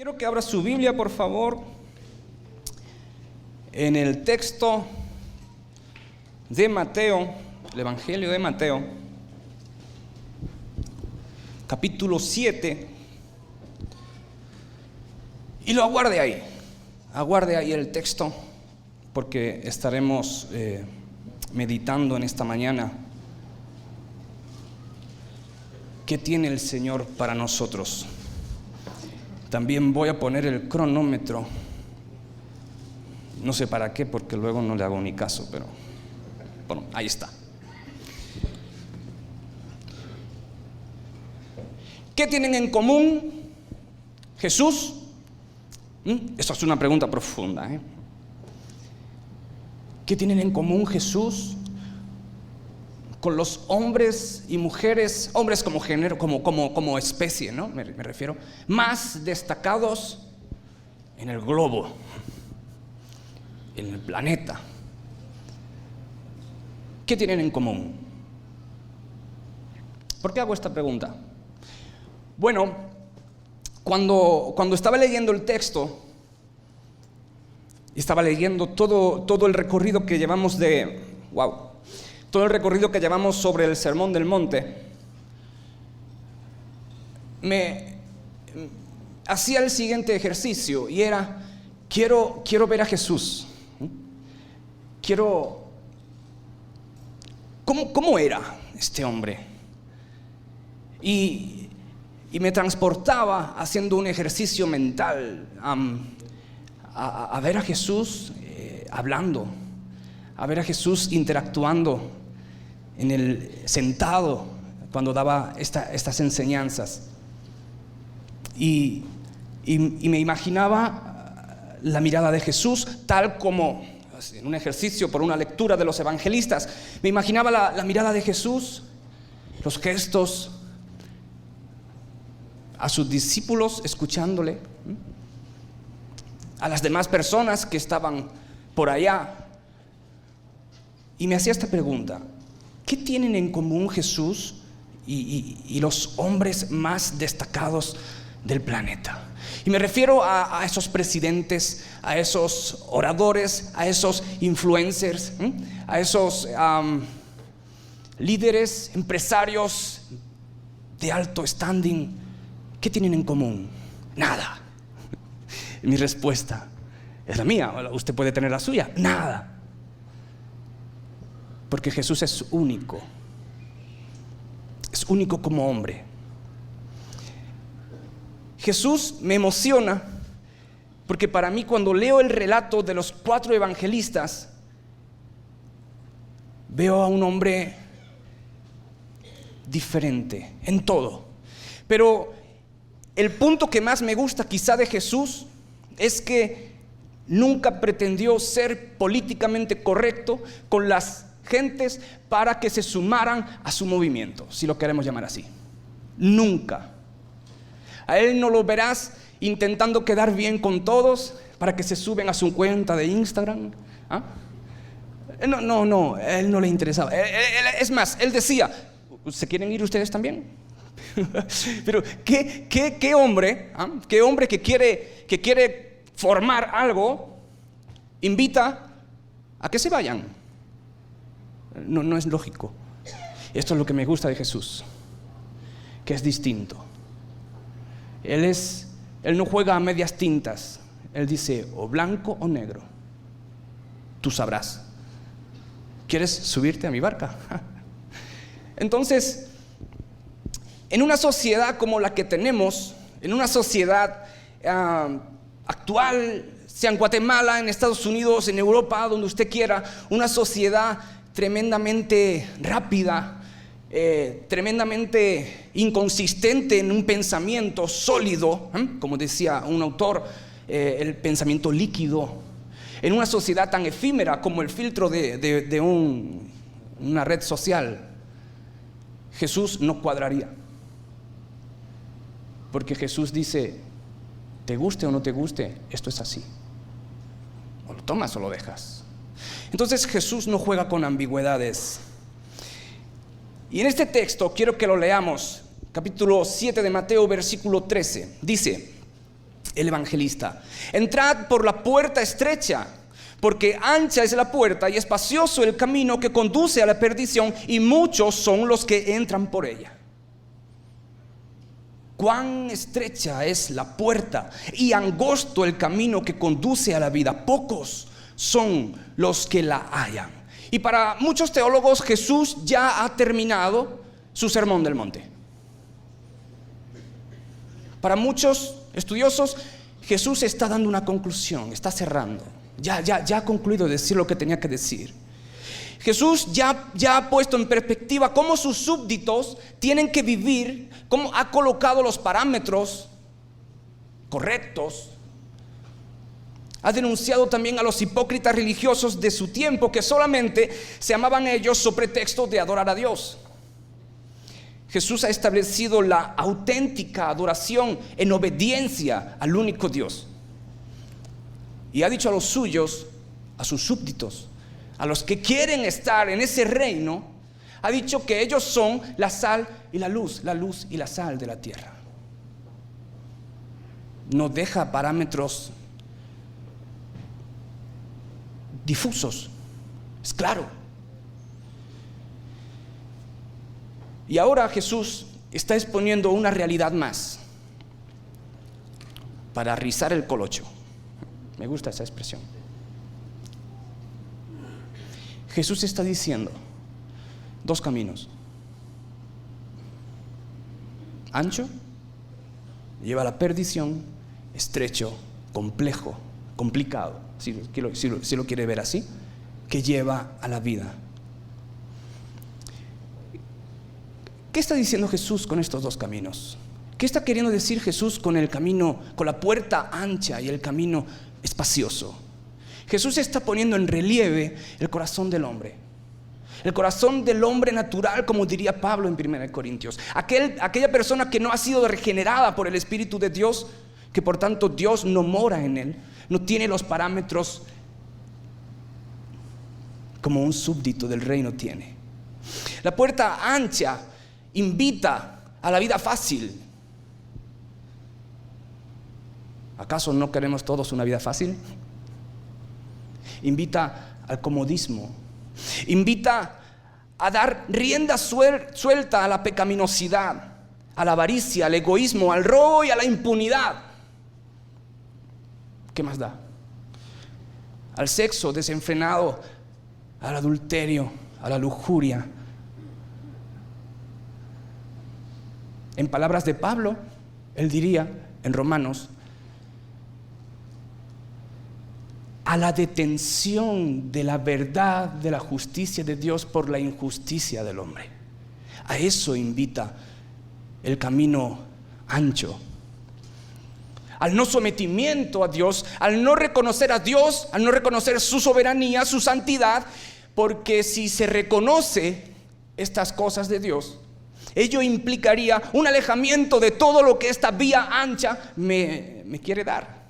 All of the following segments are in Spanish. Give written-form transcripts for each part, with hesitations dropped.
Quiero que abra su Biblia, por favor, en el texto de Mateo, el Evangelio de Mateo, capítulo 7, y lo aguarde ahí el texto, porque estaremos meditando en esta mañana qué tiene el Señor para nosotros. También voy a poner el cronómetro, no sé para qué, porque luego no le hago ni caso, pero bueno, ahí está. ¿Qué tienen en común Jesús? Esto es una pregunta profunda, ¿Qué tienen en común Jesús con los hombres y mujeres, hombres como género, como especie, ¿no? Me refiero, más destacados en el globo, en el planeta? ¿Qué tienen en común? ¿Por qué hago esta pregunta? Bueno, cuando estaba leyendo el texto, estaba leyendo todo el recorrido que llevamos todo el recorrido que llevamos sobre el Sermón del Monte, me hacía el siguiente ejercicio, y era: quiero ver a Jesús. ¿Cómo era este hombre? Y me transportaba haciendo un ejercicio mental a ver a Jesús hablando, a ver a Jesús interactuando sentado cuando daba estas enseñanzas, y me imaginaba la mirada de Jesús tal como en un ejercicio por una lectura de los evangelistas. Me imaginaba la mirada de Jesús, los gestos, a sus discípulos escuchándole, a las demás personas que estaban por allá, y me hacía esta pregunta: ¿qué tienen en común Jesús y los hombres más destacados del planeta? Y me refiero a esos presidentes, a esos oradores, a esos influencers, a esos líderes, empresarios de alto standing. ¿Qué tienen en común? Nada. Mi respuesta es la mía, usted puede tener la suya. Nada. Porque Jesús es único como hombre. Jesús me emociona porque para mí, cuando leo el relato de los 4 evangelistas, veo a un hombre diferente en todo. Pero el punto que más me gusta quizá de Jesús es que nunca pretendió ser políticamente correcto con las gentes para que se sumaran a su movimiento, si lo queremos llamar así. Nunca. A él no lo verás intentando quedar bien con todos para que se suben a su cuenta de Instagram. No, a él no le interesaba. Es más, él decía: ¿se quieren ir ustedes también? Pero ¿qué hombre, qué hombre que quiere formar algo invita a que se vayan? No es lógico. Esto es lo que me gusta de Jesús, que es distinto. Él no juega a medias tintas. Él dice: o blanco o negro, tú sabrás. ¿Quieres subirte a mi barca? Entonces, en una sociedad como la que tenemos, en una sociedad actual, sea en Guatemala, en Estados Unidos, en Europa, donde usted quiera, una sociedad tremendamente rápida, tremendamente inconsistente en un pensamiento sólido, como decía un autor, el pensamiento líquido, en una sociedad tan efímera como el filtro de una red social. Jesús no cuadraría, porque Jesús dice: te guste o no te guste, esto es así, o lo tomas o lo dejas. Entonces Jesús no juega con ambigüedades. Y en este texto quiero que lo leamos, capítulo 7 de Mateo, versículo 13. Dice: el evangelista. Entrad por la puerta estrecha, porque ancha es la puerta y espacioso el camino que conduce a la perdición, y muchos son los que entran por ella. Cuán estrecha es la puerta y angosto el camino que conduce a la vida. Pocos son los que la hallan. Y para muchos teólogos, Jesús ya ha terminado su sermón del monte. Para muchos estudiosos, Jesús está dando una conclusión, está cerrando. Ya ha concluido de decir lo que tenía que decir. Jesús ya ha puesto en perspectiva cómo sus súbditos tienen que vivir, cómo ha colocado los parámetros correctos. Ha denunciado también a los hipócritas religiosos de su tiempo, que solamente se amaban a ellos sobre pretexto de adorar a Dios. Jesús ha establecido la auténtica adoración en obediencia al único Dios. Y ha dicho a los suyos, a sus súbditos, a los que quieren estar en ese reino, ha dicho que ellos son la sal y la luz y la sal de la tierra. No deja parámetros difusos, es claro. Y ahora Jesús está exponiendo una realidad más para rizar el colocho. Me gusta esa expresión. Jesús está diciendo dos caminos. Ancho, lleva a la perdición; estrecho, complejo, complicado, si lo quiere ver así, que lleva a la vida. ¿Qué está diciendo Jesús con estos dos caminos? ¿Qué está queriendo decir Jesús con el camino, con la puerta ancha y el camino espacioso? Jesús está poniendo en relieve el corazón del hombre. El corazón del hombre natural, como diría Pablo en 1 Corintios. Aquella persona que no ha sido regenerada por el Espíritu de Dios, que por tanto Dios no mora en él, no tiene los parámetros como un súbdito del reino tiene. La puerta ancha invita a la vida fácil. ¿Acaso no queremos todos una vida fácil? Invita al comodismo, invita a dar rienda suelta a la pecaminosidad, a la avaricia, al egoísmo, al robo y a la impunidad. ¿Qué más da? Al sexo desenfrenado, al adulterio, a la lujuria. En palabras de Pablo, él diría en Romanos, a la detención de la verdad de la justicia de Dios por la injusticia del hombre. A eso invita el camino ancho. Al no sometimiento a Dios, al no reconocer a Dios, al no reconocer su soberanía, su santidad, porque si se reconoce estas cosas de Dios, ello implicaría un alejamiento de todo lo que esta vía ancha me quiere dar.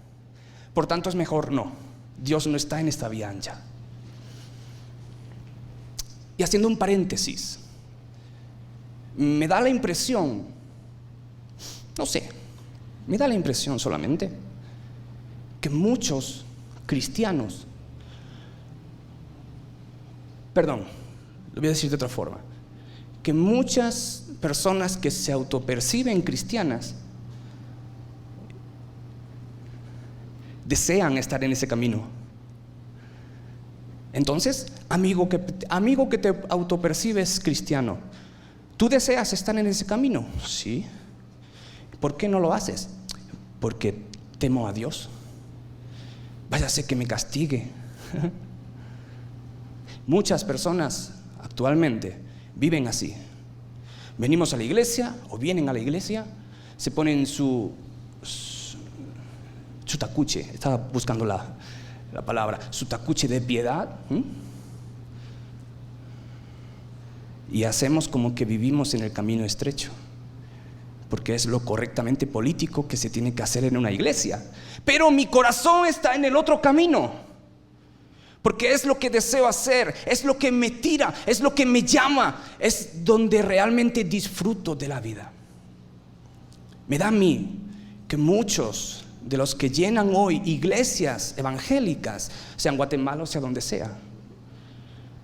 Por tanto, es mejor no. Dios no está en esta vía ancha. Y haciendo un paréntesis, me da la impresión, no sé, me da la impresión solamente que muchos cristianos, lo voy a decir de otra forma, que muchas personas que se autoperciben cristianas desean estar en ese camino. Entonces, amigo que te autopercibes cristiano, ¿tú deseas estar en ese camino? Sí. ¿Por qué no lo haces? Porque temo a Dios. Váyase que me castigue. Muchas personas actualmente viven así. Venimos a la iglesia o vienen a la iglesia, se ponen su tacuche, estaba buscando la palabra, su tacuche de piedad, y hacemos como que vivimos en el camino estrecho, porque es lo correctamente político que se tiene que hacer en una iglesia. Pero mi corazón está en el otro camino, porque es lo que deseo hacer, es lo que me tira, es lo que me llama, es donde realmente disfruto de la vida. Me da a mí que muchos de los que llenan hoy iglesias evangélicas, sea en Guatemala o sea donde sea,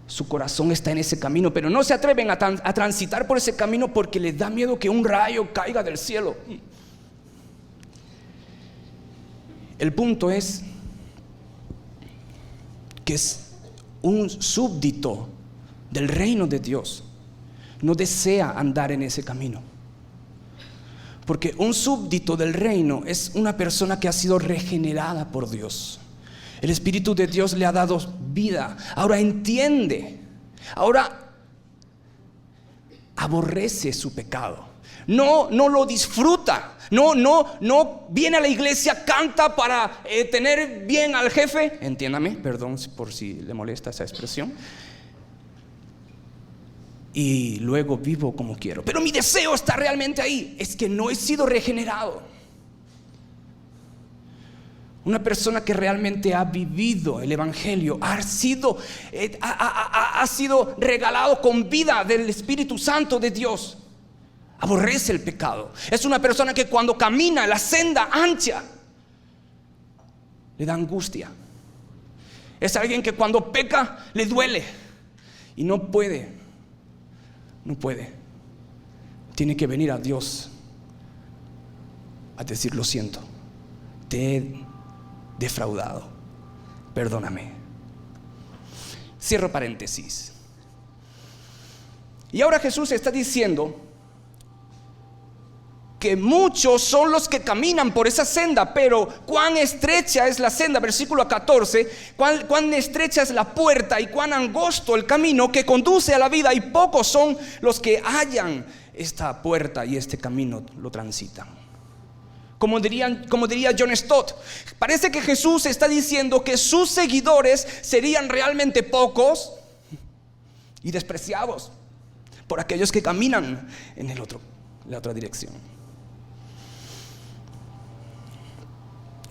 su corazón está en ese camino, pero no se atreven a transitar por ese camino porque les da miedo que un rayo caiga del cielo. El punto es que es un súbdito del reino de Dios no desea andar en ese camino, porque un súbdito del reino es una persona que ha sido regenerada por Dios. El Espíritu de Dios le ha dado vida. Ahora entiende, ahora aborrece su pecado. No lo disfruta. No viene a la iglesia, canta para tener bien al jefe. Entiéndame, perdón por si le molesta esa expresión. Y luego vivo como quiero. Pero mi deseo está realmente ahí. Es que no he sido regenerado. Una persona que realmente ha vivido el evangelio, ha sido regalado con vida del Espíritu Santo de Dios, aborrece el pecado. Es una persona que cuando camina la senda ancha le da angustia. Es alguien que cuando peca le duele y no puede. Tiene que venir a Dios a decir: lo siento, te he defraudado, perdóname. Cierro paréntesis. Y ahora Jesús está diciendo que muchos son los que caminan por esa senda, pero cuán estrecha es la senda, versículo 14, cuán estrecha es la puerta y cuán angosto el camino que conduce a la vida, y pocos son los que hallan esta puerta y este camino lo transitan. Como diría John Stott, parece que Jesús está diciendo que sus seguidores serían realmente pocos y despreciados por aquellos que caminan en la otra dirección.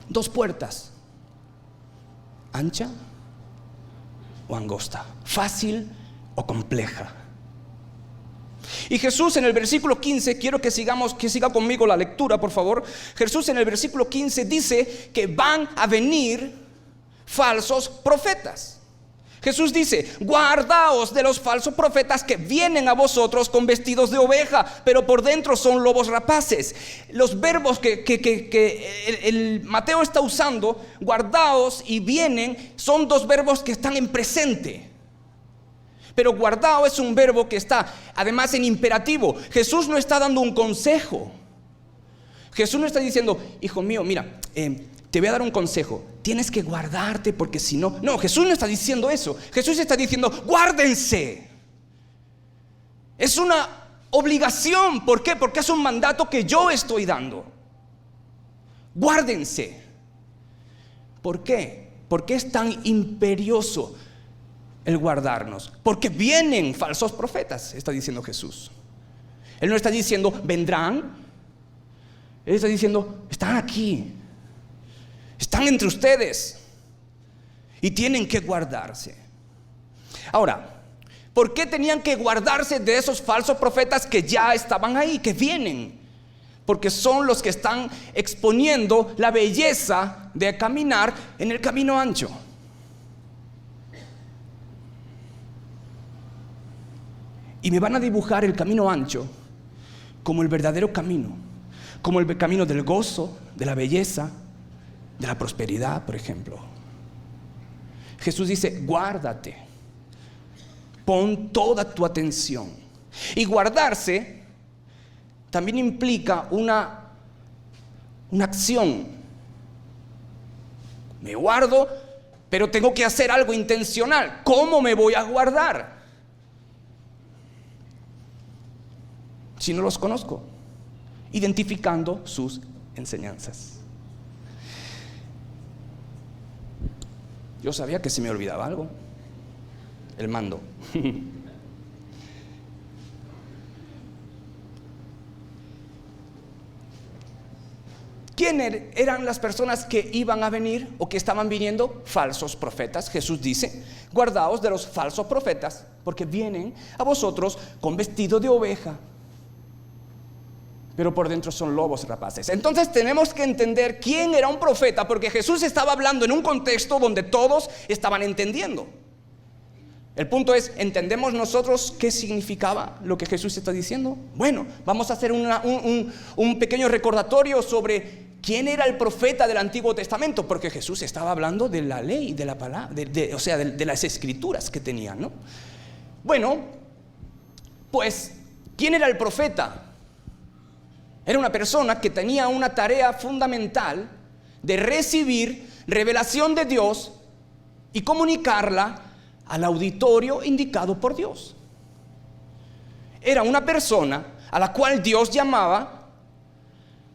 Dos puertas, ancha o angosta, fácil o compleja. Y Jesús en el versículo 15, quiero que siga conmigo la lectura, por favor. Jesús en el versículo 15 dice que van a venir falsos profetas. Jesús dice: guardaos de los falsos profetas que vienen a vosotros con vestidos de oveja, pero por dentro son lobos rapaces. Los verbos que el Mateo está usando, guardaos y vienen, son dos verbos que están en presente. Pero guardado es un verbo que está además en imperativo. Jesús no está dando un consejo. Jesús no está diciendo: hijo mío, mira, te voy a dar un consejo, tienes que guardarte porque si no. No, Jesús no está diciendo eso. Jesús está diciendo: guárdense. Es una obligación. ¿Por qué? Porque es un mandato que yo estoy dando. Guárdense. ¿Por qué? ¿Por qué es tan imperioso el guardarnos? Porque vienen falsos profetas, está diciendo Jesús. Él no está diciendo vendrán. Él está diciendo: están aquí, están entre ustedes y tienen que guardarse. Ahora, ¿por qué tenían que guardarse de esos falsos profetas que ya estaban ahí, que vienen? Porque son los que están exponiendo la belleza de caminar en el camino ancho. Y me van a dibujar el camino ancho como el verdadero camino, como el camino del gozo, de la belleza, de la prosperidad, por ejemplo. Jesús dice: guárdate, pon toda tu atención. Y guardarse también implica una acción. Me guardo, pero tengo que hacer algo intencional. ¿Cómo me voy a guardar si no los conozco? Identificando sus enseñanzas. Yo sabía que se me olvidaba algo: el mando. ¿Quién eran las personas que iban a venir o que estaban viniendo? Falsos profetas. Jesús dice: guardaos de los falsos profetas, porque vienen a vosotros con vestido de oveja, pero por dentro son lobos rapaces. Entonces tenemos que entender quién era un profeta, porque Jesús estaba hablando en un contexto donde todos estaban entendiendo. El punto es, ¿entendemos nosotros qué significaba lo que Jesús está diciendo? Bueno, vamos a hacer un pequeño recordatorio sobre quién era el profeta del Antiguo Testamento, porque Jesús estaba hablando de la ley, de la palabra, de las escrituras que tenían, ¿no? Bueno, pues, ¿quién era el profeta? Era una persona que tenía una tarea fundamental de recibir revelación de Dios y comunicarla al auditorio indicado por Dios. Era una persona a la cual Dios llamaba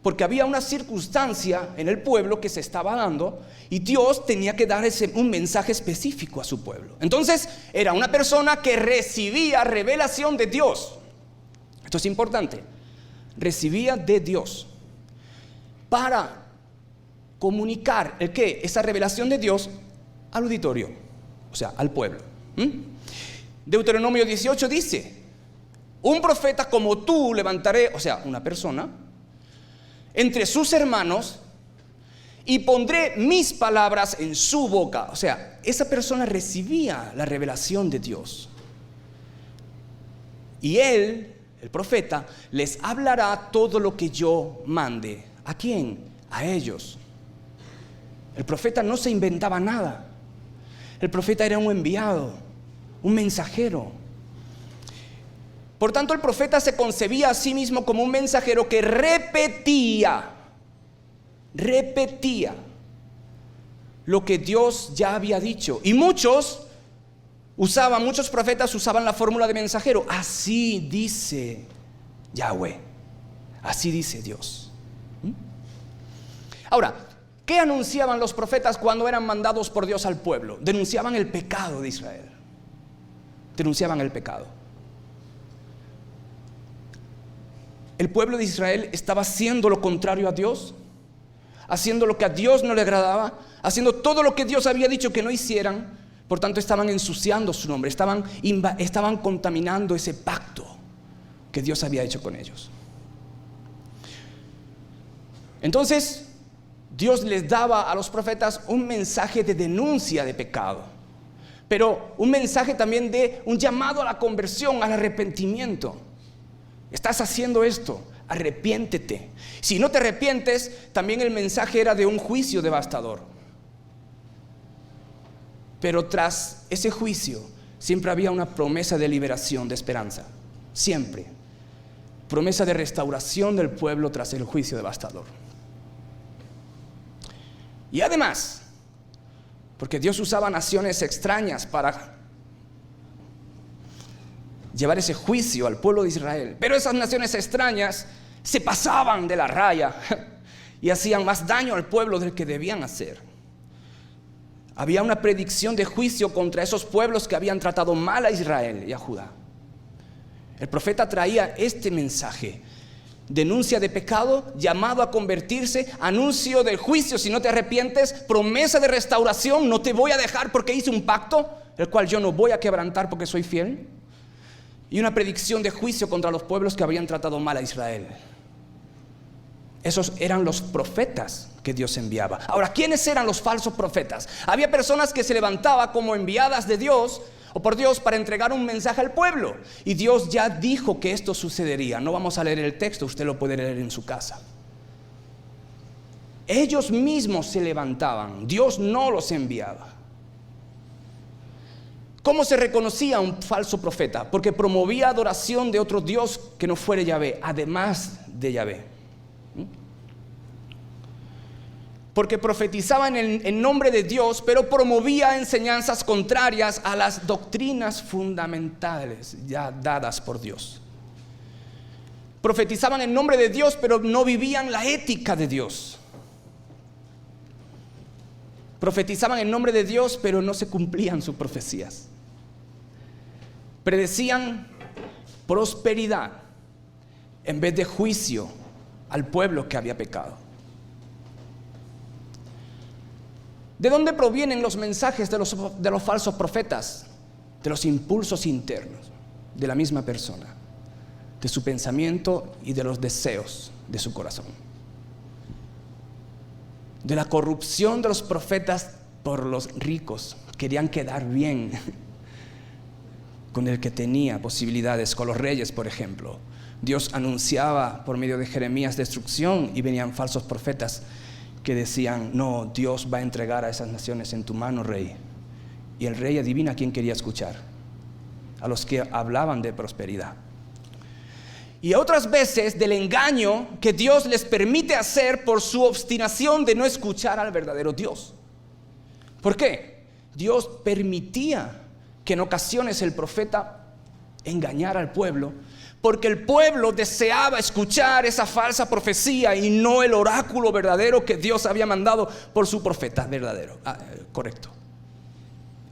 porque había una circunstancia en el pueblo que se estaba dando y Dios tenía que dar un mensaje específico a su pueblo. Entonces era una persona que recibía revelación de Dios. Esto es importante. Recibía de Dios para comunicar esa revelación de Dios al auditorio, o sea, al pueblo. Deuteronomio 18 dice: un profeta como tú levantaré, o sea, una persona, entre sus hermanos y pondré mis palabras en su boca. O sea, esa persona recibía la revelación de Dios. Y él, el profeta, les hablará todo lo que yo mande. ¿A quién? A ellos. El profeta no se inventaba nada. El profeta era un enviado, un mensajero. Por tanto, el profeta se concebía a sí mismo como un mensajero que repetía lo que Dios ya había dicho. Y muchos profetas usaban la fórmula de mensajero. Así dice Yahweh, así dice Dios. Ahora, ¿qué anunciaban los profetas cuando eran mandados por Dios al pueblo? Denunciaban el pecado de Israel. Denunciaban el pecado. El pueblo de Israel estaba haciendo lo contrario a Dios, haciendo lo que a Dios no le agradaba, haciendo todo lo que Dios había dicho que no hicieran. Por tanto, estaban ensuciando su nombre, estaban contaminando ese pacto que Dios había hecho con ellos. Entonces, Dios les daba a los profetas un mensaje de denuncia de pecado, pero un mensaje también de un llamado a la conversión, al arrepentimiento. Estás haciendo esto, arrepiéntete. Si no te arrepientes, también el mensaje era de un juicio devastador. Pero tras ese juicio siempre había una promesa de liberación, de esperanza. Siempre. Promesa de restauración del pueblo tras el juicio devastador. Y además, porque Dios usaba naciones extrañas para llevar ese juicio al pueblo de Israel, pero esas naciones extrañas se pasaban de la raya y hacían más daño al pueblo del que debían hacer. Había una predicción de juicio contra esos pueblos que habían tratado mal a Israel y a Judá. El profeta traía este mensaje: denuncia de pecado, llamado a convertirse, anuncio del juicio si no te arrepientes, promesa de restauración, no te voy a dejar porque hice un pacto, el cual yo no voy a quebrantar porque soy fiel. Y una predicción de juicio contra los pueblos que habían tratado mal a Israel. Esos eran los profetas que Dios enviaba. Ahora, ¿quiénes eran los falsos profetas? Había personas que se levantaban como enviadas de Dios o por Dios para entregar un mensaje al pueblo. Y Dios ya dijo que esto sucedería. No vamos a leer el texto, usted lo puede leer en su casa. Ellos mismos se levantaban, Dios no los enviaba. ¿Cómo se reconocía un falso profeta? Porque promovía adoración de otro Dios que no fuera Yahvé, además de Yahvé. Porque profetizaba en nombre de Dios, pero promovía enseñanzas contrarias a las doctrinas fundamentales ya dadas por Dios. Profetizaban en nombre de Dios, pero no vivían la ética de Dios. Profetizaban en nombre de Dios, pero no se cumplían sus profecías. Predecían prosperidad en vez de juicio al pueblo que había pecado. ¿De dónde provienen los mensajes de los falsos profetas? De los impulsos internos de la misma persona. de su pensamiento y de los deseos de su corazón. De la corrupción de los profetas por los ricos. Querían quedar bien con el que tenía posibilidades, con los reyes, por ejemplo. Dios anunciaba por medio de Jeremías destrucción y venían falsos profetas que decían: no, Dios va a entregar a esas naciones en tu mano, rey. Y el rey, adivina a quién quería escuchar: a los que hablaban de prosperidad. Y otras veces del engaño que Dios les permite hacer por su obstinación de no escuchar al verdadero Dios. ¿Por qué? Dios permitía que en ocasiones el profeta engañara al pueblo, porque el pueblo deseaba escuchar esa falsa profecía y no el oráculo verdadero que Dios había mandado por su profeta verdadero. Correcto.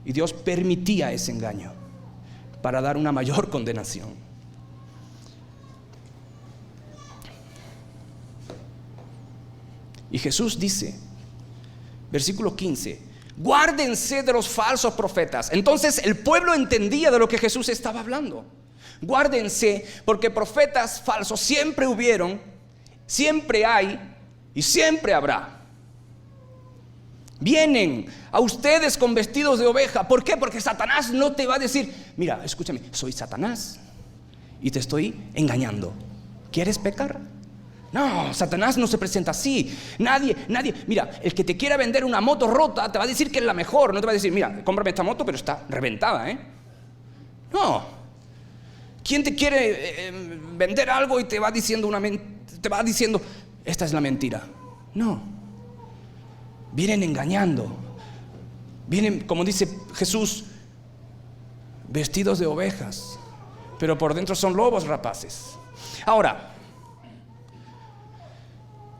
Y Dios permitía ese engaño para dar una mayor condenación. Y Jesús dice, versículo 15: guárdense de los falsos profetas. Entonces el pueblo entendía de lo que Jesús estaba hablando. Guárdense, porque profetas falsos siempre hubieron, siempre hay y siempre habrá. Vienen a ustedes con vestidos de oveja. ¿Por qué? Porque Satanás no te va a decir: mira, escúchame, soy Satanás y te estoy engañando. ¿Quieres pecar? No, Satanás no se presenta así. Nadie, mira, el que te quiera vender una moto rota te va a decir que es la mejor. No te va a decir: mira, cómprame esta moto, pero está reventada, No. ¿Quién te quiere vender algo y te va diciendo esta es la mentira? No. Vienen engañando. Vienen, como dice Jesús, vestidos de ovejas, pero por dentro son lobos rapaces. Ahora,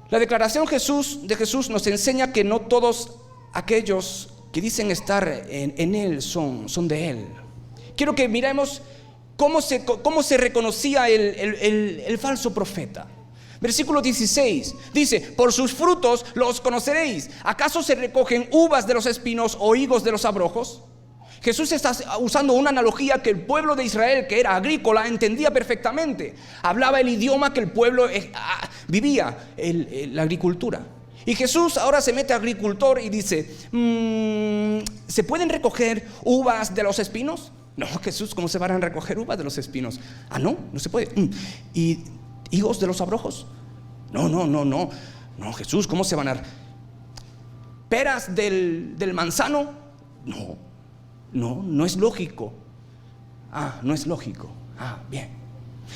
la declaración de Jesús nos enseña que no todos aquellos que dicen estar en Él son de Él. Quiero que miremos cómo se reconocía el falso profeta. Versículo 16 dice: por sus frutos los conoceréis. ¿Acaso se recogen uvas de los espinos o higos de los abrojos? Jesús está usando una analogía que el pueblo de Israel, que era agrícola, entendía perfectamente. Hablaba el idioma que el pueblo vivía, la agricultura. Y Jesús ahora se mete a agricultor y dice: ¿se pueden recoger uvas de los espinos? No, Jesús, ¿cómo se van a recoger uvas de los espinos? No se puede. ¿Y higos de los abrojos? No, Jesús, ¿cómo se van a? ¿Peras del manzano? No es lógico. No es lógico. Bien.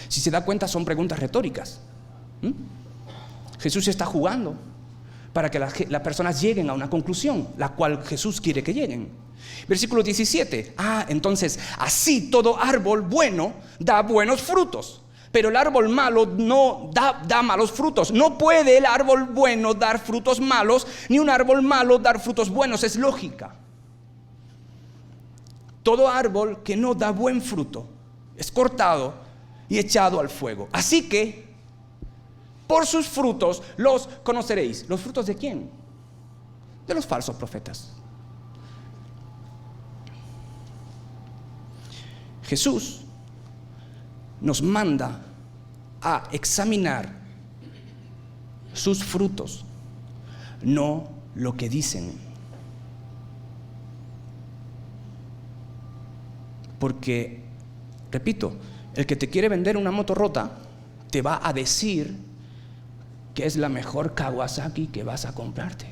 Si se da cuenta, son preguntas retóricas. Jesús está jugando para que las personas lleguen a una conclusión, la cual Jesús quiere que lleguen. Versículo 17. Entonces, así todo árbol bueno da buenos frutos, pero el árbol malo no da malos frutos. No puede el árbol bueno dar frutos malos, ni un árbol malo dar frutos buenos. Es lógica. Todo árbol que no da buen fruto es cortado y echado al fuego. Así que por sus frutos los conoceréis. ¿Los frutos de quién? De los falsos profetas. Jesús nos manda a examinar sus frutos, no lo que dicen. Porque, repito, el que te quiere vender una moto rota te va a decir que es la mejor Kawasaki que vas a comprarte.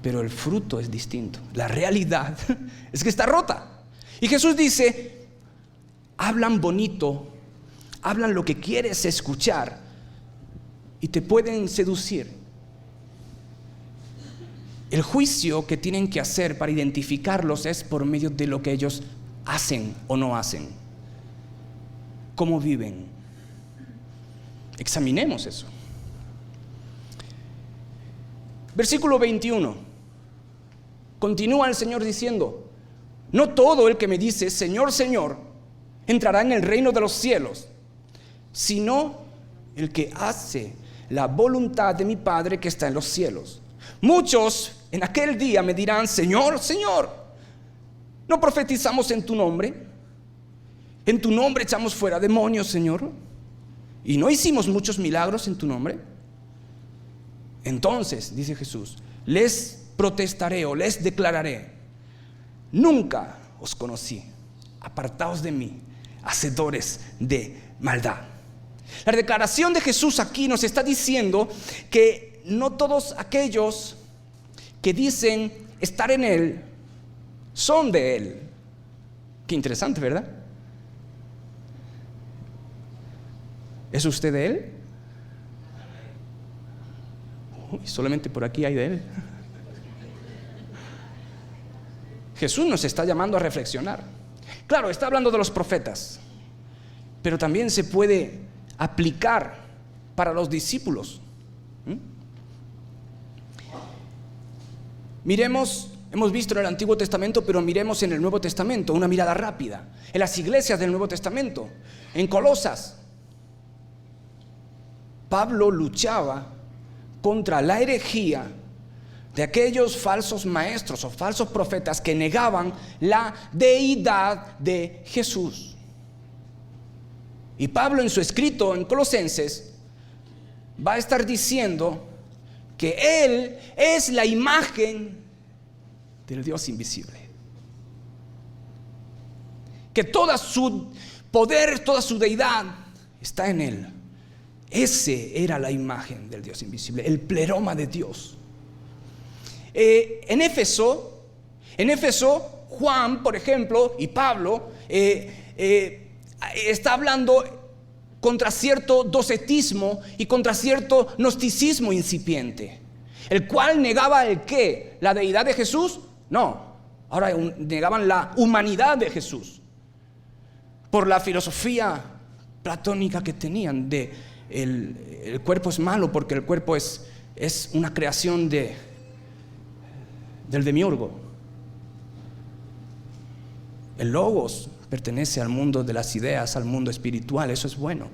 Pero el fruto es distinto. La realidad es que está rota. Y Jesús dice: hablan bonito, hablan lo que quieres escuchar y te pueden seducir. El juicio que tienen que hacer para identificarlos es por medio de lo que ellos hacen o no hacen, cómo viven. Examinemos eso. Versículo 21. Continúa el Señor diciendo: no todo el que me dice Señor, Señor entrará en el reino de los cielos, sino el que hace la voluntad de mi Padre que está en los cielos. Muchos en aquel día me dirán: Señor, Señor, ¿no profetizamos en tu nombre? En tu nombre echamos fuera demonios, Señor, y no hicimos muchos milagros en tu nombre. Entonces, dice Jesús, les protestaré o les declararé: nunca os conocí, apartaos de mí, hacedores de maldad. La declaración de Jesús aquí nos está diciendo que no todos aquellos que dicen estar en Él son de Él. Qué interesante, ¿verdad? ¿Es usted de Él? Uy, solamente por aquí hay de Él. Jesús nos está llamando a reflexionar. Claro, está hablando de los profetas, pero también se puede aplicar para los discípulos. Miremos, hemos visto en el Antiguo Testamento, pero miremos en el Nuevo Testamento, una mirada rápida. En las iglesias del Nuevo Testamento, en Colosas, Pablo luchaba contra la herejía de aquellos falsos maestros o falsos profetas que negaban la deidad de Jesús. Y Pablo, en su escrito en Colosenses, va a estar diciendo que Él es la imagen del Dios invisible, que toda su poder, toda su deidad está en Él. Ese era la imagen del Dios invisible, el pleroma de Dios. En Éfeso, Juan, por ejemplo, y Pablo está hablando contra cierto docetismo y contra cierto gnosticismo incipiente, el cual negaba el ¿qué? ¿La deidad de Jesús? No, ahora negaban la humanidad de Jesús por la filosofía platónica que tenían de el cuerpo es malo porque el cuerpo es una creación del demiurgo. El logos pertenece al mundo de las ideas, al mundo espiritual, eso es bueno,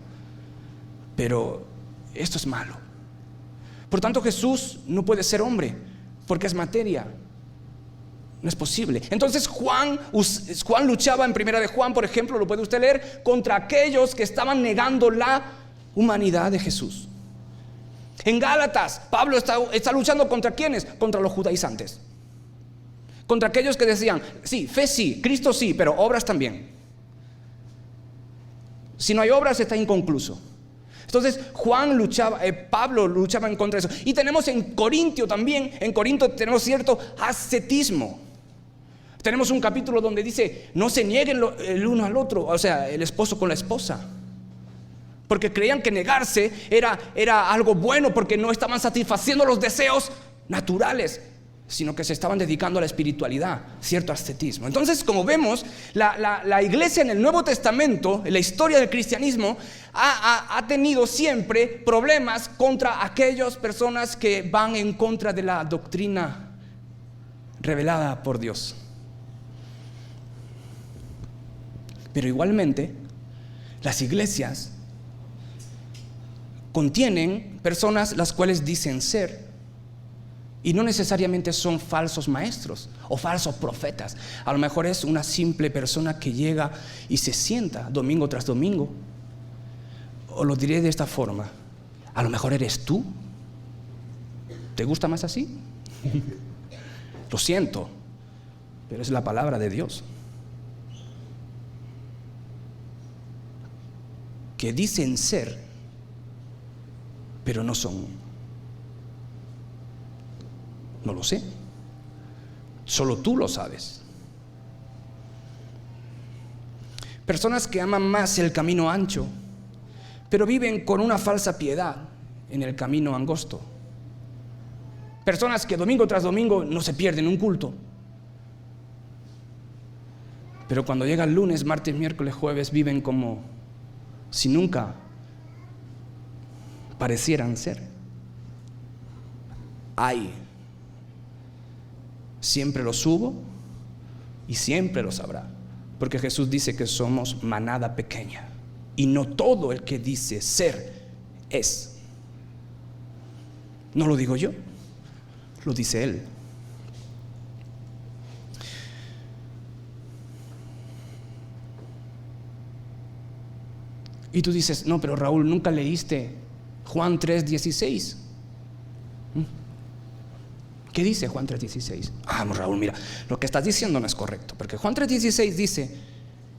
pero esto es malo. Por tanto, Jesús no puede ser hombre porque es materia, no es posible. Entonces Juan luchaba en primera de Juan, por ejemplo, lo puede usted leer, contra aquellos que estaban negando la humanidad de Jesús. En Gálatas, Pablo está luchando contra ¿quiénes? Contra los judaizantes, contra aquellos que decían, sí, fe sí, Cristo sí, pero obras también. Si no hay obras está inconcluso. Entonces Pablo luchaba en contra de eso. Y tenemos en Corintio también, en Corinto tenemos cierto ascetismo. Tenemos un capítulo donde dice, no se nieguen el uno al otro, o sea, el esposo con la esposa, porque creían que negarse era algo bueno, porque no estaban satisfaciendo los deseos naturales, sino que se estaban dedicando a la espiritualidad, cierto ascetismo. Entonces, como vemos, la iglesia en el Nuevo Testamento, en la historia del cristianismo, ha tenido siempre problemas contra aquellas personas que van en contra de la doctrina revelada por Dios. Pero igualmente, las iglesias contienen personas las cuales dicen ser, y no necesariamente son falsos maestros o falsos profetas. A lo mejor es una simple persona que llega y se sienta domingo tras domingo. O lo diré de esta forma: a lo mejor eres tú. ¿Te gusta más así? Lo siento, pero es la palabra de Dios, que dicen ser, pero no son. No lo sé, solo tú lo sabes. Personas que aman más el camino ancho, pero viven con una falsa piedad en el camino angosto. Personas que domingo tras domingo no se pierden un culto, pero cuando llega el lunes, martes, miércoles, jueves, viven como si nunca parecieran ser. Siempre los hubo y siempre los habrá, porque Jesús dice que somos manada pequeña, y no todo el que dice ser es. No lo digo yo, lo dice Él. Y tú dices, no, pero Raúl, nunca leíste Juan 3:16. ¿Qué dice Juan 3:16? Raúl, mira, lo que estás diciendo no es correcto, porque Juan 3:16 dice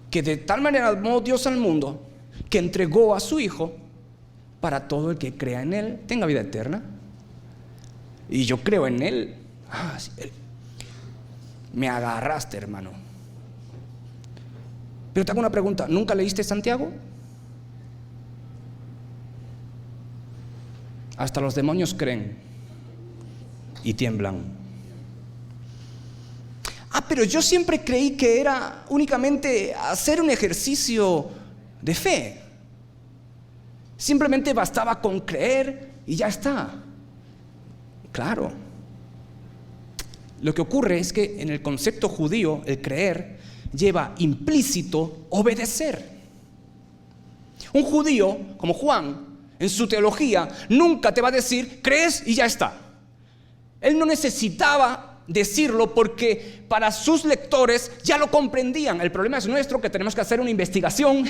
que de tal manera amó Dios al mundo que entregó a su Hijo para todo el que crea en Él tenga vida eterna. Y yo creo en Él. Sí, me agarraste, hermano. Pero te hago una pregunta, ¿nunca leíste Santiago? Hasta los demonios creen y tiemblan. Pero yo siempre creí que era únicamente hacer un ejercicio de fe. Simplemente bastaba con creer y ya está. Claro. Lo que ocurre es que en el concepto judío, el creer lleva implícito obedecer. Un judío como Juan, en su teología, nunca te va a decir, crees y ya está. Él no necesitaba decirlo porque para sus lectores ya lo comprendían. El problema es nuestro, que tenemos que hacer una investigación,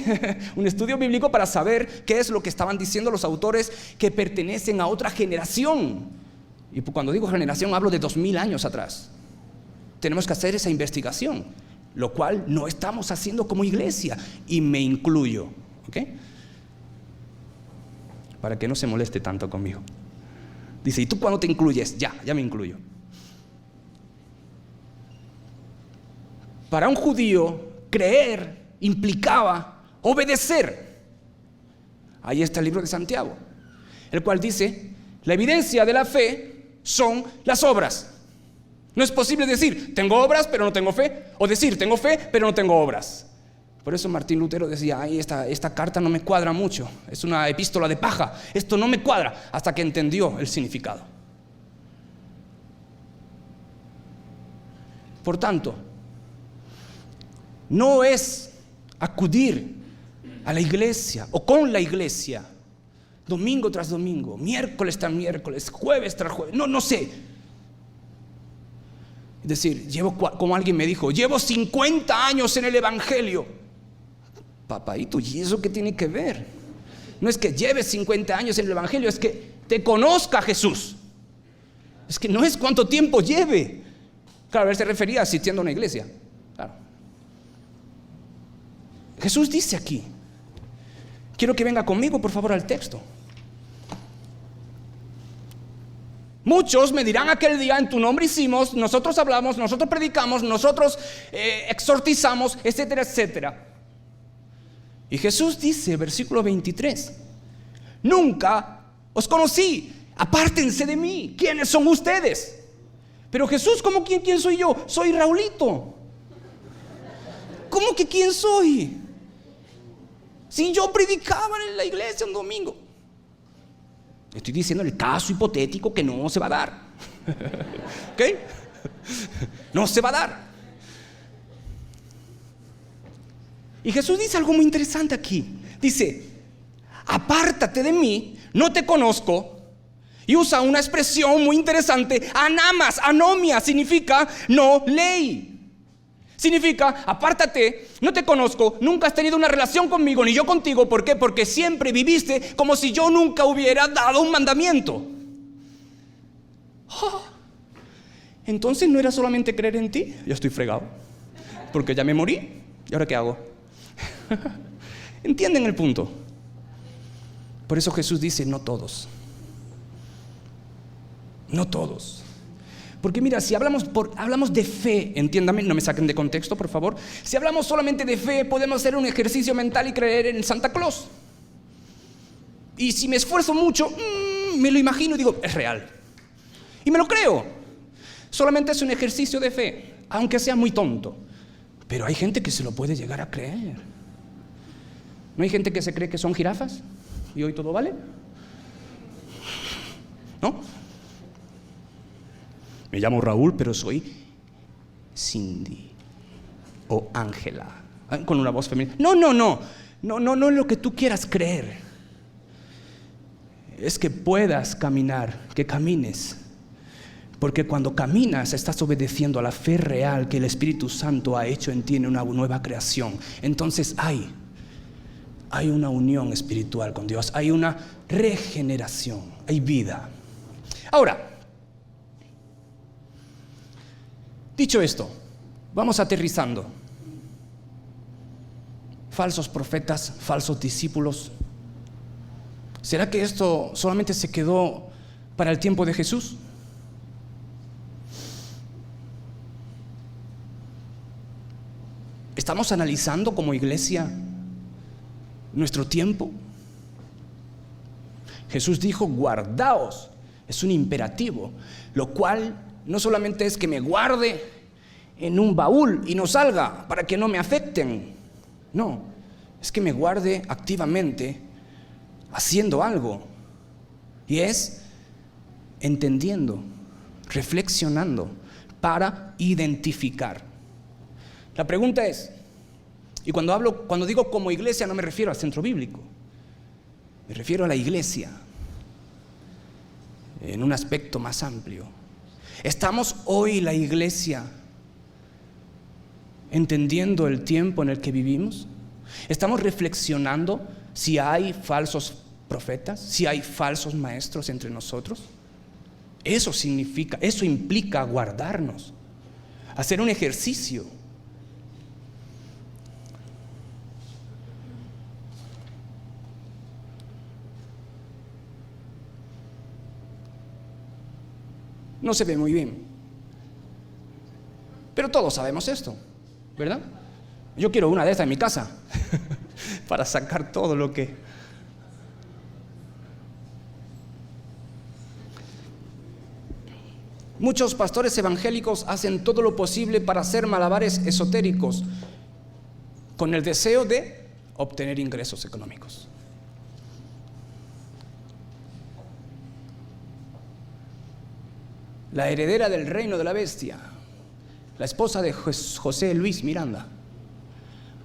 un estudio bíblico para saber qué es lo que estaban diciendo los autores que pertenecen a otra generación. Y cuando digo generación hablo de 2000 años atrás. Tenemos que hacer esa investigación, lo cual no estamos haciendo como iglesia, y me incluyo, ¿ok? Para que no se moleste tanto conmigo. Dice, ¿y tú cuándo te incluyes? Ya me incluyo. Para un judío, creer implicaba obedecer. Ahí está el libro de Santiago, el cual dice, la evidencia de la fe son las obras. No es posible decir, tengo obras pero no tengo fe, o decir, tengo fe pero no tengo obras. Por eso Martín Lutero decía, esta carta no me cuadra mucho, es una epístola de paja, esto no me cuadra, hasta que entendió el significado. Por tanto, no es acudir a la iglesia o con la iglesia domingo tras domingo, miércoles tras miércoles, jueves tras jueves, no sé. Es decir, como alguien me dijo, llevo 50 años en el evangelio. Papaito, ¿y eso qué tiene que ver? No es que lleves 50 años en el evangelio, es que te conozca Jesús. Es que no es cuánto tiempo lleve. Claro, él se refería a asistiendo a una iglesia. Claro. Jesús dice aquí, quiero que venga conmigo por favor al texto. Muchos me dirán aquel día, en tu nombre hicimos, nosotros hablamos, nosotros predicamos, nosotros exhortizamos, etcétera, etcétera. Y Jesús dice, versículo 23, nunca os conocí, apártense de mí, ¿quiénes son ustedes? Pero Jesús, ¿cómo quién soy yo? Soy Raulito. ¿Cómo que quién soy? Si yo predicaba en la iglesia un domingo. Estoy diciendo el caso hipotético que no se va a dar. ¿Ok? No se va a dar. Y Jesús dice algo muy interesante aquí. Dice, apártate de mí, no te conozco. Y usa una expresión muy interesante, anamas, anomia, significa no ley. Significa, apártate, no te conozco, nunca has tenido una relación conmigo, ni yo contigo. ¿Por qué? Porque siempre viviste como si yo nunca hubiera dado un mandamiento. Entonces no era solamente creer en ti. Yo estoy fregado, porque ya me morí. ¿Y ahora qué hago? ¿Entienden el punto? Por eso Jesús dice, no todos. No todos. Porque mira, si hablamos de fe, entiéndame, no me saquen de contexto, por favor. Si hablamos solamente de fe, podemos hacer un ejercicio mental y creer en Santa Claus. Y si me esfuerzo mucho, me lo imagino y digo, es real. Y me lo creo. Solamente es un ejercicio de fe, aunque sea muy tonto. Pero hay gente que se lo puede llegar a creer. ¿No hay gente que se cree que son jirafas? ¿Y hoy todo vale? ¿No? Me llamo Raúl, pero soy Cindy o Ángela, con una voz femenina. No es lo que tú quieras creer. Es que puedas caminar, que camines. Porque cuando caminas estás obedeciendo a la fe real que el Espíritu Santo ha hecho en ti en una nueva creación. Entonces hay hay una unión espiritual con Dios, hay una regeneración, hay vida. Ahora, dicho esto, vamos aterrizando. Falsos profetas, falsos discípulos. ¿Será que esto solamente se quedó para el tiempo de Jesús? ¿Estamos analizando como iglesia nuestro tiempo? Jesús dijo, guardaos. Es un imperativo, lo cual no solamente es que me guarde en un baúl y no salga para que no me afecten. No, es que me guarde activamente haciendo algo. Y es entendiendo, reflexionando para identificar. La pregunta es, y cuando digo como iglesia no me refiero al centro bíblico, me refiero a la iglesia en un aspecto más amplio. ¿Estamos hoy la iglesia entendiendo el tiempo en el que vivimos? ¿Estamos reflexionando si hay falsos profetas, si hay falsos maestros entre nosotros? Eso implica guardarnos, hacer un ejercicio. No se ve muy bien, pero todos sabemos esto, ¿verdad? Yo quiero una de estas en mi casa para sacar todo lo que... Muchos pastores evangélicos hacen todo lo posible para hacer malabares esotéricos con el deseo de obtener ingresos económicos. La heredera del reino de la bestia, la esposa de José Luis Miranda,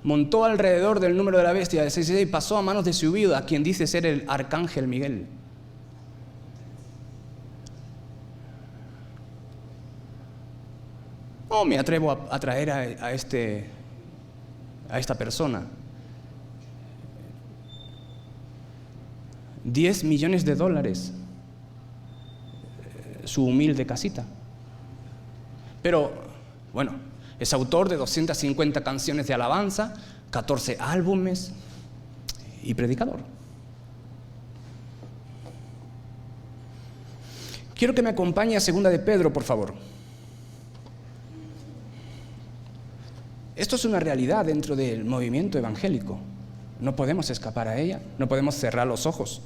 montó alrededor del número de la bestia de 66 y pasó a manos de su viuda, quien dice ser el arcángel Miguel. No me atrevo a traer a esta persona $10 millones, su humilde casita. Pero, bueno, es autor de 250 canciones de alabanza, 14 álbumes y predicador. Quiero que me acompañe a 2 de Pedro, por favor. Esto es una realidad dentro del movimiento evangélico. No podemos escapar a ella, no podemos cerrar los ojos.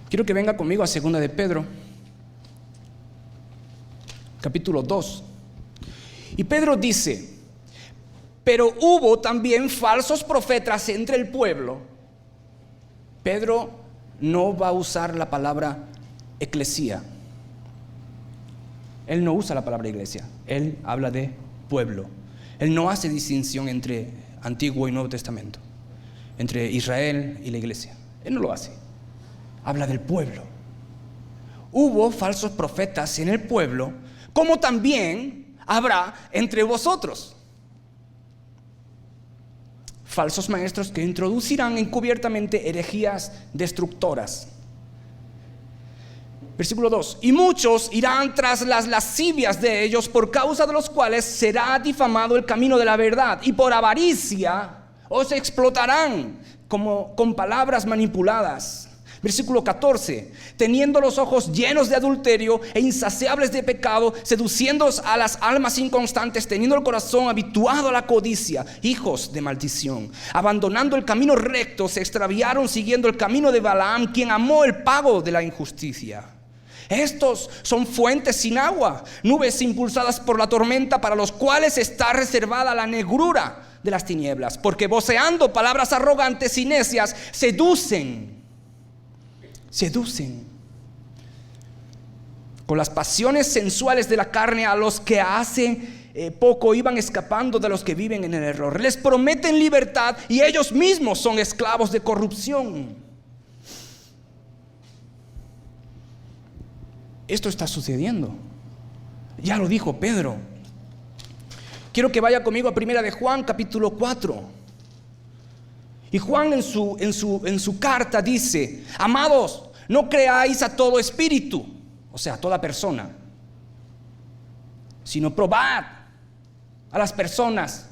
Quiero que venga conmigo a 2 de Pedro, capítulo 2. Y Pedro dice, pero hubo también falsos profetas entre el pueblo. Pedro no va a usar la palabra eclesía. Él no usa la palabra iglesia, él habla de pueblo. Él no hace distinción entre Antiguo y Nuevo Testamento, entre Israel y la iglesia. Él no lo hace. Habla del pueblo. Hubo falsos profetas en el pueblo, como también habrá entre vosotros falsos maestros que introducirán encubiertamente herejías destructoras. Versículo 2: y muchos irán tras las lascivias de ellos, por causa de los cuales será difamado el camino de la verdad, y por avaricia os explotarán con palabras manipuladas. Versículo 14: teniendo los ojos llenos de adulterio e insaciables de pecado, seduciendo a las almas inconstantes, teniendo el corazón habituado a la codicia, hijos de maldición, abandonando el camino recto, se extraviaron siguiendo el camino de Balaam, quien amó el pago de la injusticia. Estos son fuentes sin agua, nubes impulsadas por la tormenta, para los cuales está reservada la negrura de las tinieblas, porque voceando palabras arrogantes y necias seducen con las pasiones sensuales de la carne a los que hace poco iban escapando de los que viven en el error. Les prometen libertad y ellos mismos son esclavos de corrupción. Esto está sucediendo. Ya lo dijo Pedro. Quiero que vaya conmigo a 1 de Juan, capítulo 4. Y Juan en su carta dice: amados, no creáis a todo espíritu, o sea, a toda persona, sino probad a las personas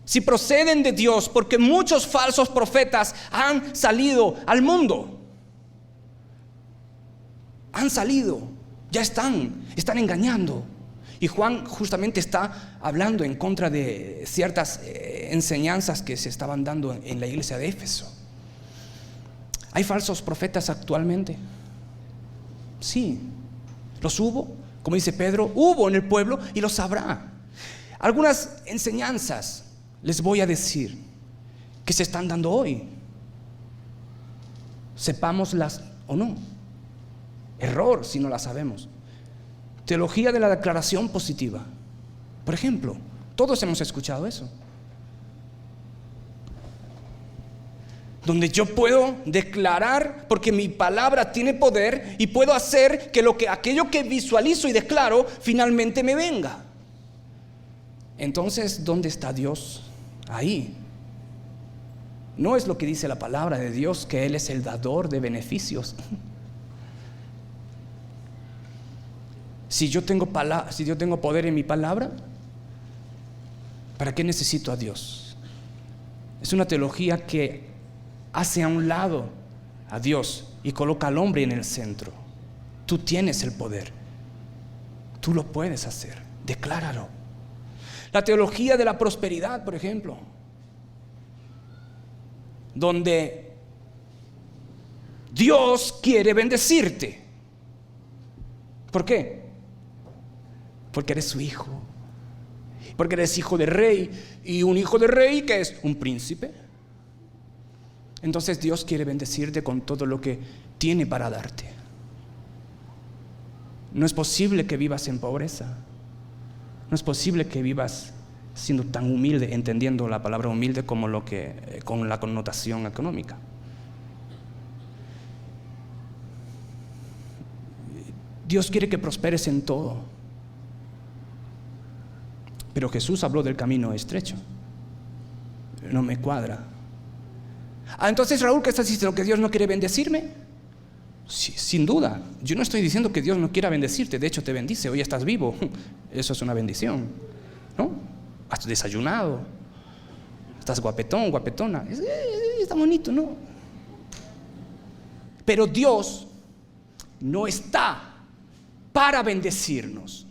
si proceden de Dios, porque muchos falsos profetas han salido al mundo. Han salido, ya están engañando. Y Juan justamente está hablando en contra de ciertas enseñanzas que se estaban dando en la iglesia de Éfeso. ¿Hay falsos profetas actualmente? Sí, los hubo, como dice Pedro, hubo en el pueblo y los habrá. Algunas enseñanzas les voy a decir que se están dando hoy, sepámoslas o no. Error si no las sabemos. Teología de la declaración positiva, por ejemplo, todos hemos escuchado eso, donde yo puedo declarar porque mi palabra tiene poder y puedo hacer que aquello que visualizo y declaro finalmente me venga. Entonces, ¿dónde está Dios? Ahí. No es lo que dice la palabra de Dios, que Él es el dador de beneficios. Si yo tengo poder en mi palabra, ¿para qué necesito a Dios? Es una teología que hace a un lado a Dios y coloca al hombre en el centro. Tú tienes el poder, tú lo puedes hacer, decláralo. La teología de la prosperidad, por ejemplo, donde Dios quiere bendecirte. ¿Por qué? Porque eres su hijo, porque eres hijo de rey, y un hijo de rey que es un príncipe. Entonces Dios quiere bendecirte con todo lo que tiene para darte. No es posible que vivas en pobreza. No es posible que vivas siendo tan humilde, entendiendo la palabra humilde como con la connotación económica. Dios quiere que prosperes en todo. Pero Jesús habló del camino estrecho. No me cuadra. Entonces, Raúl, ¿qué estás diciendo? ¿Que Dios no quiere bendecirme? Sí, sin duda. Yo no estoy diciendo que Dios no quiera bendecirte. De hecho, te bendice. Hoy estás vivo. Eso es una bendición, ¿no? Has desayunado. Estás guapetón, guapetona. Está bonito, ¿no? Pero Dios no está para bendecirnos.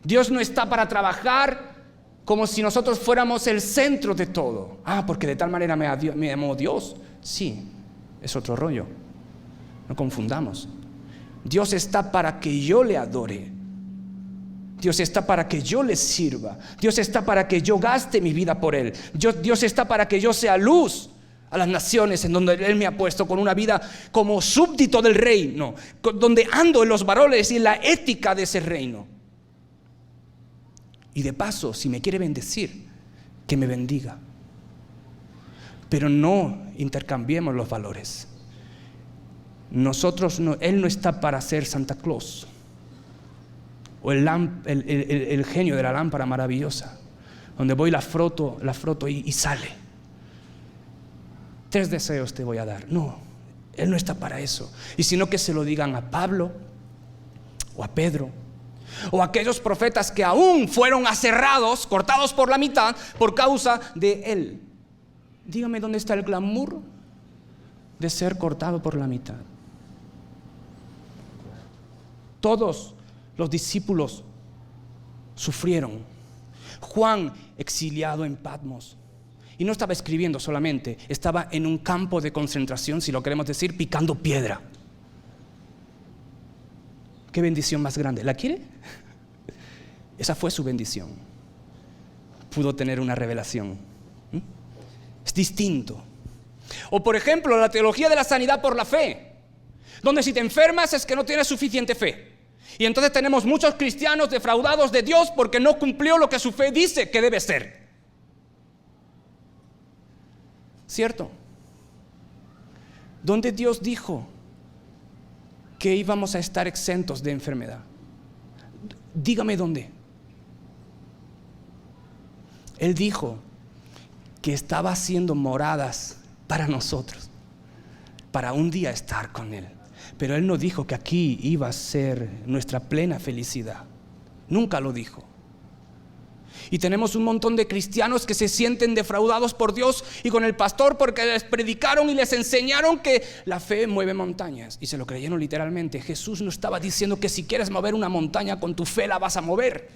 Dios no está para trabajar como si nosotros fuéramos el centro de todo. Porque de tal manera me amó Dios. Sí, es otro rollo. No confundamos. Dios está para que yo le adore. Dios está para que yo le sirva. Dios está para que yo gaste mi vida por Él. Dios está para que yo sea luz a las naciones en donde Él me ha puesto, con una vida como súbdito del reino, donde ando en los valores y en la ética de ese reino. Y de paso, si me quiere bendecir, que me bendiga. Pero no intercambiemos los valores. Él no está para ser Santa Claus o el genio de la lámpara maravillosa, donde voy, la froto y sale. 3 deseos te voy a dar. No, Él no está para eso. Y sino que se lo digan a Pablo o a Pedro, o aquellos profetas que aún fueron aserrados, cortados por la mitad por causa de Él. Dígame, ¿dónde está el glamour de ser cortado por la mitad? Todos los discípulos sufrieron. Juan, exiliado en Patmos, y no estaba escribiendo solamente, estaba en un campo de concentración, si lo queremos decir, picando piedra. ¿Qué bendición más grande? ¿La quiere? Esa fue su bendición. Pudo tener una revelación. Es distinto. O por ejemplo, la teología de la sanidad por la fe, donde si te enfermas es que no tienes suficiente fe. Y entonces tenemos muchos cristianos defraudados de Dios porque no cumplió lo que su fe dice que debe ser. ¿Cierto? ¿Dónde Dios dijo que íbamos a estar exentos de enfermedad? Dígame dónde. Él dijo que estaba haciendo moradas para nosotros, para un día estar con Él. Pero Él no dijo que aquí iba a ser nuestra plena felicidad. Nunca lo dijo. Y tenemos un montón de cristianos que se sienten defraudados por Dios y con el pastor porque les predicaron y les enseñaron que la fe mueve montañas. Y se lo creyeron literalmente. Jesús no estaba diciendo que si quieres mover una montaña con tu fe la vas a mover.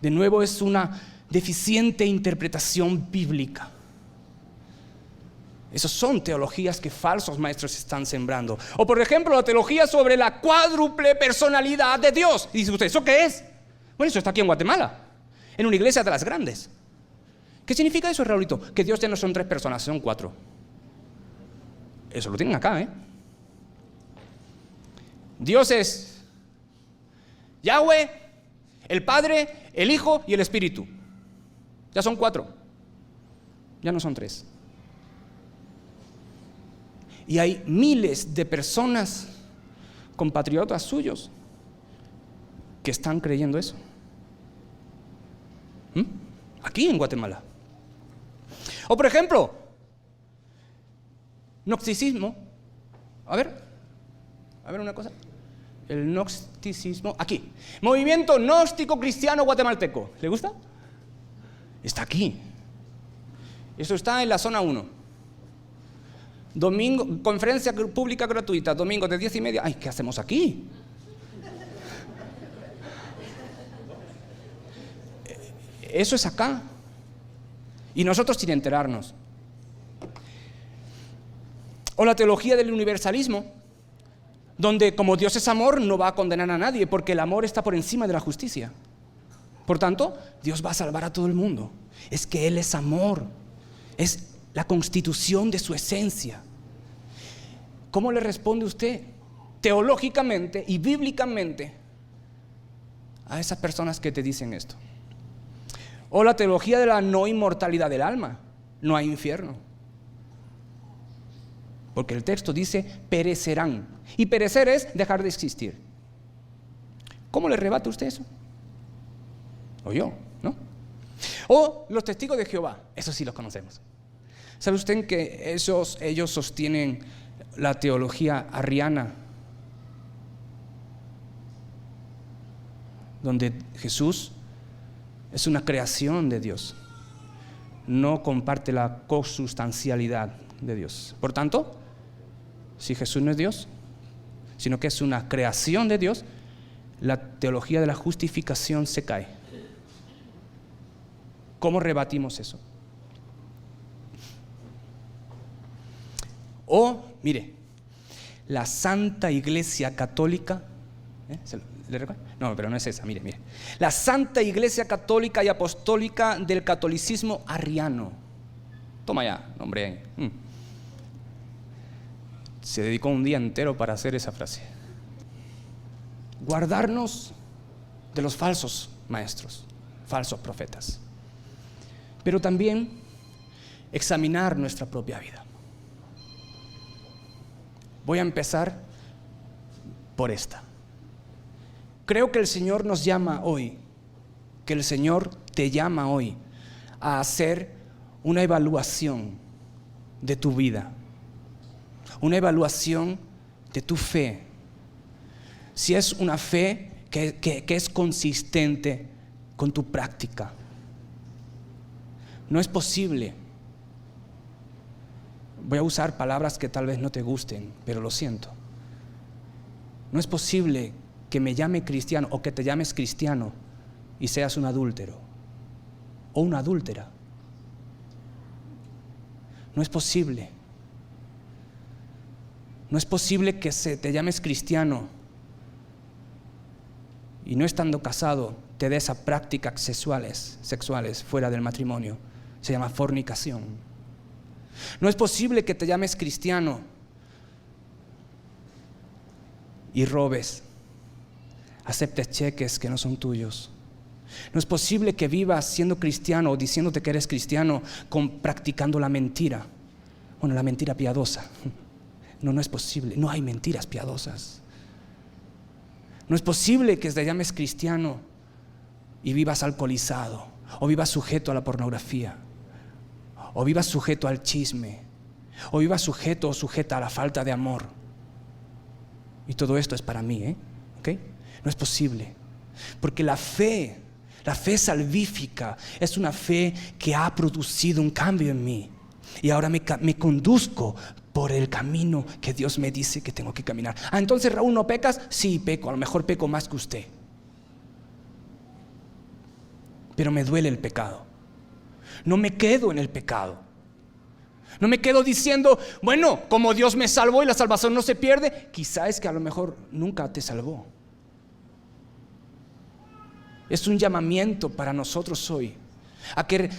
De nuevo, es una deficiente interpretación bíblica. Esas son teologías que falsos maestros están sembrando. O por ejemplo, la teología sobre la cuádruple personalidad de Dios. Y dice usted, ¿eso qué es? Bueno, eso está aquí en Guatemala, en una iglesia de las grandes. ¿Qué significa eso, Raulito? Que Dios ya no son 3 personas, son 4. Eso lo tienen acá, ¿eh? Dios es Yahweh, el Padre, el Hijo y el Espíritu. Ya son 4. Ya no son 3. Y hay miles de personas, compatriotas suyos, que están creyendo eso. Aquí en Guatemala. O por ejemplo, gnosticismo. A ver una cosa. El gnosticismo, aquí. Movimiento gnóstico cristiano guatemalteco. ¿Le gusta? Está aquí. Eso está en la zona 1. Domingo, conferencia pública gratuita, domingo de 10:30. Ay, ¿qué hacemos aquí? Eso es acá. Y nosotros sin enterarnos. O la teología del universalismo, donde como Dios es amor, no va a condenar a nadie, porque el amor está por encima de la justicia. Por tanto, Dios va a salvar a todo el mundo. Es que Él es amor. Es la constitución de su esencia. ¿Cómo le responde usted teológicamente y bíblicamente a esas personas que te dicen esto? O la teología de la no inmortalidad del alma. No hay infierno, porque el texto dice perecerán, y perecer es dejar de existir. ¿Cómo le rebate usted eso? O yo, ¿no? O los testigos de Jehová. Eso sí los conocemos. ¿Sabe usted que ellos sostienen la teología arriana, donde Jesús es una creación de Dios, no comparte la consustancialidad de Dios? Por tanto, si Jesús no es Dios, sino que es una creación de Dios, la teología de la justificación se cae. ¿Cómo rebatimos eso? O, mire, la Santa Iglesia Católica, ¿le recuerda? No, pero no es esa, mire. La Santa Iglesia Católica y Apostólica del catolicismo arriano. Toma ya, nombre ahí. Se dedicó un día entero para hacer esa frase. Guardarnos de los falsos maestros, falsos profetas. Pero también examinar nuestra propia vida. Voy a empezar por esta. Creo que el Señor nos llama hoy, que el Señor te llama hoy a hacer una evaluación de tu vida, una evaluación de tu fe. Si es una fe que es consistente con tu práctica. No es posible. Voy a usar palabras que tal vez no te gusten, pero lo siento. No es posible que me llame cristiano o que te llames cristiano y seas un adúltero o una adúltera. No es posible. No es posible que te llames cristiano y no estando casado te des a prácticas sexuales fuera del matrimonio. Se llama fornicación. No es posible que te llames cristiano y robes, aceptes cheques que no son tuyos. No es posible que vivas siendo cristiano o diciéndote que eres cristiano practicando la mentira. Bueno, la mentira piadosa. No es posible. No hay mentiras piadosas. No es posible que te llames cristiano y vivas alcoholizado o vivas sujeto a la pornografía o vivas sujeto al chisme, o vivas sujeto o sujeta a la falta de amor. Y todo esto es para mí, ¿ok? No es posible, porque la fe salvífica es una fe que ha producido un cambio en mí. Y ahora me conduzco por el camino que Dios me dice que tengo que caminar. Entonces, Raúl, ¿no pecas? Sí, peco, a lo mejor peco más que usted. Pero me duele el pecado. No me quedo en el pecado. No me quedo diciendo, bueno, como Dios me salvó y la salvación no se pierde. Quizá es que a lo mejor nunca te salvó. Es un llamamiento para nosotros hoy a que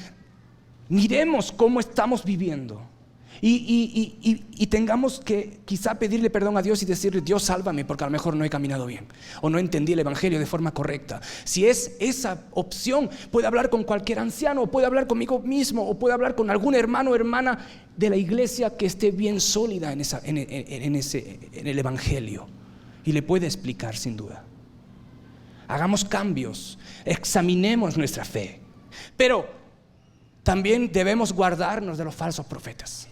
miremos cómo estamos viviendo y tengamos que quizá pedirle perdón a Dios y decirle: Dios, sálvame, porque a lo mejor no he caminado bien o no entendí el evangelio de forma correcta. Si es esa opción, puede hablar con cualquier anciano, o puede hablar conmigo mismo, o puede hablar con algún hermano o hermana de la iglesia que esté bien sólida en el evangelio, y le puede explicar sin duda. Hagamos cambios, examinemos nuestra fe, pero también debemos guardarnos de los falsos profetas.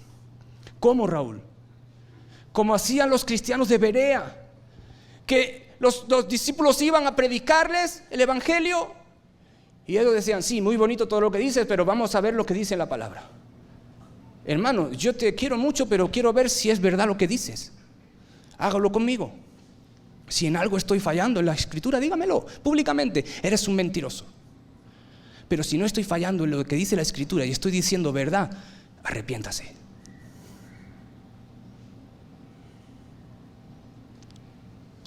¿Cómo, Raúl? Como hacían los cristianos de Berea, que los discípulos iban a predicarles el evangelio y ellos decían: sí, muy bonito todo lo que dices, pero vamos a ver lo que dice la palabra. Hermano, yo te quiero mucho, pero quiero ver si es verdad lo que dices. Hágalo conmigo. Si en algo estoy fallando en la escritura, dígamelo públicamente. Eres un mentiroso. Pero si no estoy fallando en lo que dice la escritura y estoy diciendo verdad, arrepiéntase.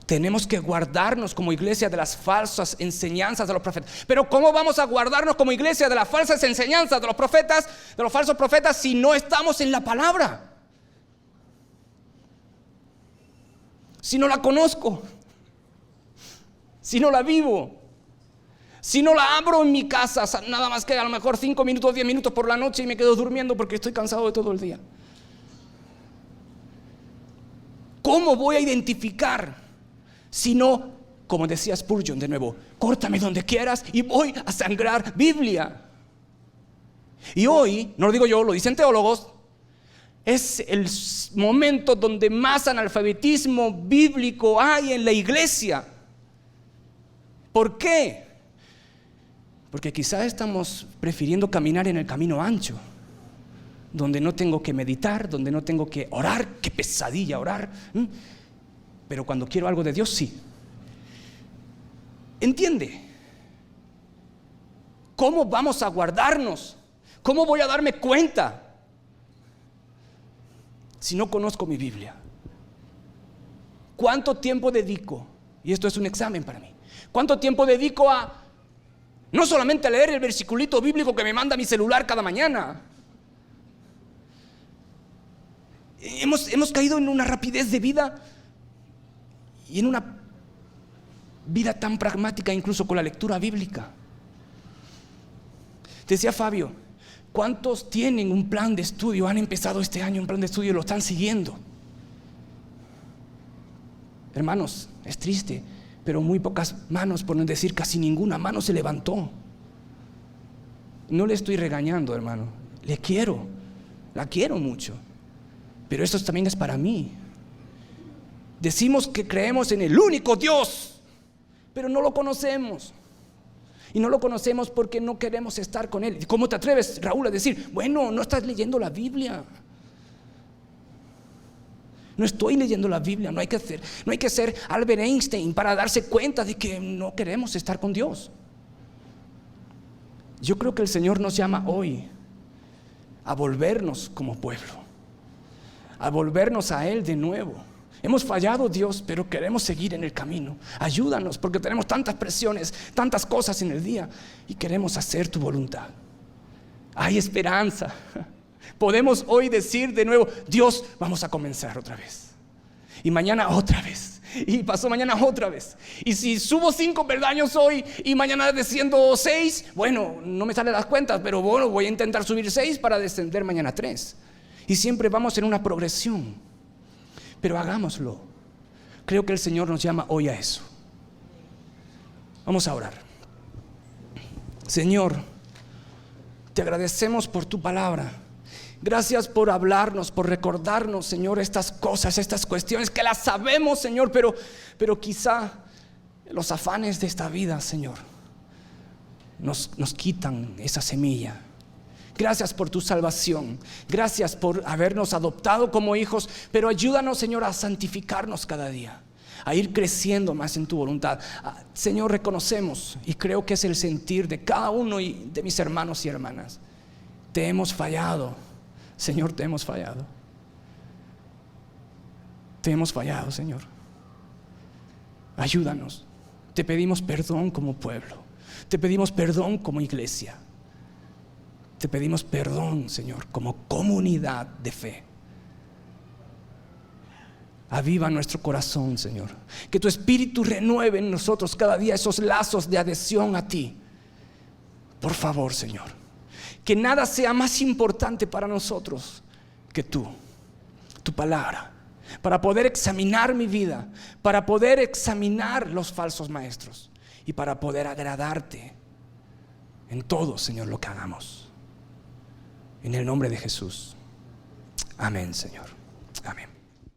Tenemos que guardarnos como iglesia de las falsas enseñanzas de los profetas. Pero ¿cómo vamos a guardarnos como iglesia de las falsas enseñanzas de los profetas, de los falsos profetas, si no estamos en la palabra? Si no la conozco, si no la vivo, si no la abro en mi casa, nada más que a lo mejor 5 minutos, 10 minutos por la noche y me quedo durmiendo porque estoy cansado de todo el día. ¿Cómo voy a identificar si no, como decía Spurgeon de nuevo, córtame donde quieras y voy a sangrar Biblia? Y hoy, no lo digo yo, lo dicen teólogos, es el momento donde más analfabetismo bíblico hay en la iglesia. ¿Por qué? Porque quizás estamos prefiriendo caminar en el camino ancho, donde no tengo que meditar, donde no tengo que orar. ¡Qué pesadilla orar! Pero cuando quiero algo de Dios, sí. ¿Entiende? ¿Cómo vamos a guardarnos? ¿Cómo voy a darme cuenta si no conozco mi Biblia? ¿Cuánto tiempo dedico? Y esto es un examen para mí. ¿Cuánto tiempo dedico a no solamente a leer el versiculito bíblico que me manda mi celular cada mañana? Hemos caído en una rapidez de vida y en una vida tan pragmática, incluso con la lectura bíblica. Decía Fabio: ¿cuántos tienen un plan de estudio? Han empezado este año un plan de estudio y lo están siguiendo. Hermanos, es triste, pero muy pocas manos, por no decir casi ninguna mano, se levantó. No le estoy regañando, hermano. Le quiero, la quiero mucho, pero esto también es para mí. Decimos que creemos en el único Dios, pero no lo conocemos. Y no lo conocemos porque no queremos estar con Él. ¿Cómo te atreves, Raúl, a decir: bueno, no estás leyendo la Biblia? No estoy leyendo la Biblia. No hay que ser Albert Einstein para darse cuenta de que no queremos estar con Dios. Yo creo que el Señor nos llama hoy a volvernos como pueblo, a volvernos a Él de nuevo. Hemos fallado, Dios, pero queremos seguir en el camino. Ayúdanos, porque tenemos tantas presiones, tantas cosas en el día, y queremos hacer tu voluntad. Hay esperanza. Podemos hoy decir de nuevo: Dios, vamos a comenzar otra vez. Y mañana otra vez. Y pasó mañana otra vez. Y si subo 5 peldaños hoy y mañana desciendo 6, bueno, no me salen las cuentas, pero bueno, voy a intentar subir 6 para descender mañana 3. Y siempre vamos en una progresión. Pero hagámoslo. Creo que el Señor nos llama hoy a eso. Vamos a orar. Señor, te agradecemos por tu palabra. Gracias por hablarnos, por recordarnos, Señor, estas cosas, estas cuestiones que las sabemos, Señor, pero quizá los afanes de esta vida, Señor, nos quitan esa semilla. Gracias por tu salvación. Gracias por habernos adoptado como hijos, pero ayúdanos, Señor, a santificarnos cada día, a ir creciendo más en tu voluntad. Señor, reconocemos, y creo que es el sentir de cada uno de mis hermanos y hermanas, te hemos fallado, Señor, te hemos fallado. Te hemos fallado, Señor. Ayúdanos. Te pedimos perdón como pueblo. Te pedimos perdón como iglesia. Te pedimos perdón, Señor, como comunidad de fe. Aviva nuestro corazón, Señor. Que tu Espíritu renueve en nosotros cada día esos lazos de adhesión a ti. Por favor, Señor, que nada sea más importante para nosotros que tu palabra, para poder examinar mi vida, para poder examinar los falsos maestros y para poder agradarte en todo, Señor, lo que hagamos. En el nombre de Jesús. Amén, Señor. Amén.